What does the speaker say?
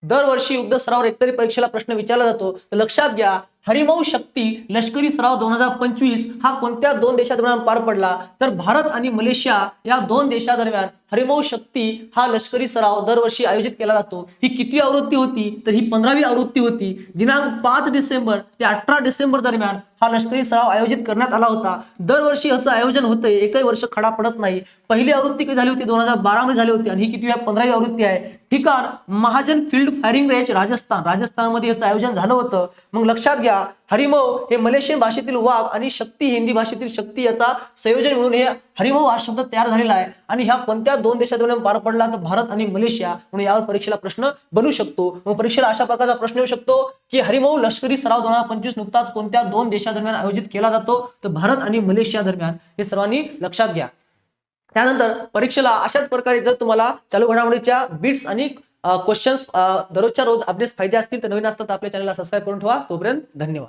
दरवर्षी युद्ध सरावावर एकतरी परीक्षेला प्रश्न विचारला जातो. तर लक्षात घ्या, हरिमऊ शक्ती लष्करी सराव 2025 हा कोणत्या दोन देशादरम्यान पार पडला? तर भारत आणि मलेशिया या दोन देशादरम्यान हरिमऊ शक्ती हा लष्करी सराव दरवर्षी आयोजित केला जातो. ही किती आवृत्ती होती? तर ही 15वी आवृत्ती होती. दिनांक 5 डिसेंबर ते 18 डिसेंबर दरम्यान हा लष्करी सराव आयोजित करण्यात आला होता. दरवर्षी याचं आयोजन होतंय, एकही वर्ष खडा पडत नाही. पहिली आवृत्ती कधी झाली होती? 2012 मध्ये झाली होती. आणि ही किती 15वी आवृत्ती आहे. ठिकाण महाजन फील्ड फायरिंग रेंज राजस्थानमध्ये याचं आयोजन झालं होतं. मग लक्षात घ्या, हरिमऊ हे मलेशियन भाषेतील वाघ आणि शक्ती हिंदी भाषेतील शक्ती याचा संयोजन म्हणून हे हरिमऊ हा शब्द तयार झालेला आहे. आणि ह्या कोणत्या दोन देशादरम्यान पार पडला? तर भारत आणि मलेशिया. म्हणून यावर परीक्षेला प्रश्न बनू शकतो. मग परीक्षेला अशा प्रकारचा प्रश्न येऊ शकतो की हरिमऊ लष्करी सराव 2025 नुकताच कोणत्या दोन देशादरम्यान आयोजित केला जातो? तर भारत आणि मलेशिया दरम्यान. हे सर्वांनी लक्षात घ्या. त्यानंतर परीक्षेला अशाच प्रकारे जर तुम्हाला चालू घडामोडीच्या बिट्स आणि क्वेश्चन्स दररोजच्या रोज अपडेट्स पाहिजे असतील तर नवीन असतात आपल्या चॅनलला सबस्क्राईब करून ठेवा. तोपर्यंत धन्यवाद.